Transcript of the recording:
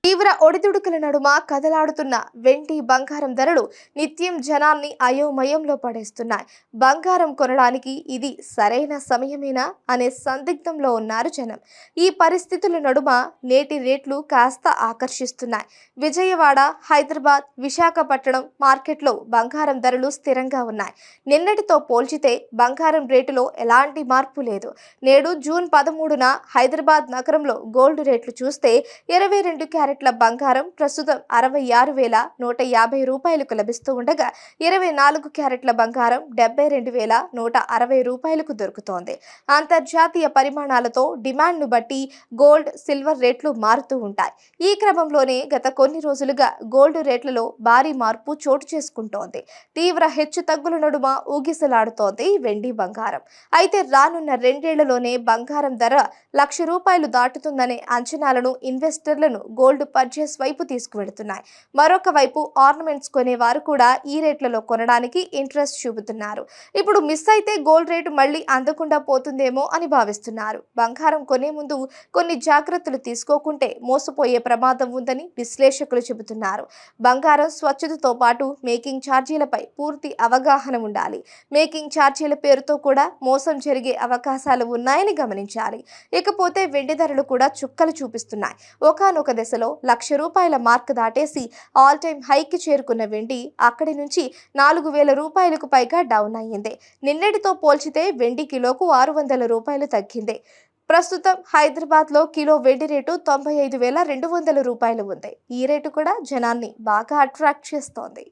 తీవ్ర ఒడిదుడుకుల నడుమ కదలాడుతున్న వెండి బంగారం ధరలు నిత్యం జనాల్ని అయోమయంలో పడేస్తున్నాయి. బంగారం కొనడానికి ఇది సరైన సమయమేనా అనే సందిగ్ధంలో ఉన్నారు జనం. ఈ పరిస్థితుల నడుమ నేటి రేట్లు కాస్త ఆకర్షిస్తున్నాయి. విజయవాడ, హైదరాబాద్, విశాఖపట్నం మార్కెట్లో బంగారం ధరలు స్థిరంగా ఉన్నాయి. నిన్నటితో పోల్చితే బంగారం రేటులో ఎలాంటి మార్పు లేదు. నేడు జూన్ 13న హైదరాబాద్ నగరంలో గోల్డ్ రేట్లు చూస్తే 22 క్యారెట్ల బంగారం ప్రస్తుతం 66,150 రూపాయలకు లభిస్తూ ఉండగా 24 క్యారెట్ల బంగారం 72,160 రూపాయలకు దొరుకుతోంది. అంతర్జాతీయ పరిమాణాలతో డిమాండ్ను బట్టి గోల్డ్, సిల్వర్ రేట్లు మారుతూ ఉంటాయి. ఈ క్రమంలోనే గత కొన్ని రోజులుగా గోల్డ్ రేట్లలో భారీ మార్పు చోటు చేసుకుంటోంది. తీవ్ర హెచ్చుతగ్గుల నడుమ ఊగిసలాడుతోంది వెండి బంగారం. అయితే రానున్న రెండేళ్లలోనే బంగారం ధర ₹1,00,000 దాటుతుందనే అంచనాలను ఇన్వెస్టర్లను గోల్డ్ పర్చేస్ వైపు తీసుకువెడుతున్నాయి. మరొక వైపు ఆర్నమెంట్స్ కొనేవారు కూడా ఈ రేట్లలో కొనడానికి ఇంట్రెస్ట్ చూపుతున్నారు. ఇప్పుడు మిస్ అయితే గోల్డ్ రేటు మళ్ళీ అందకుండా పోతుందేమో అని భావిస్తున్నారు. బంగారం కొనే ముందు కొన్ని జాగ్రత్తలు తీసుకోకుంటే మోసపోయే ప్రమాదం ఉందని విశ్లేషకులు చెబుతున్నారు. బంగారం స్వచ్ఛతతో పాటు మేకింగ్ ఛార్జీలపై పూర్తి అవగాహన ఉండాలి. మేకింగ్ ఛార్జీల పేరుతో కూడా మోసం జరిగే అవకాశాలు ఉన్నాయని గమనించాలి. ఇకపోతే వెండి ధరలు కూడా చుక్కలు చూపిస్తున్నాయి. ఒకానొక దశలో ₹1,00,000 మార్క్ దాటేసి ఆల్ టైమ్ హైకి చేరుకున్న వెండి అక్కడి నుంచి ₹4,000 పైగా డౌన్ అయ్యింది. నిన్నటితో పోల్చితే వెండి కిలోకు ₹600 తగ్గింది. ప్రస్తుతం హైదరాబాద్లో కిలో వెండి రేటు ₹95,200 ఉంది. ఈ రేటు కూడా జనాన్ని బాగా అట్రాక్ట్ చేస్తోంది.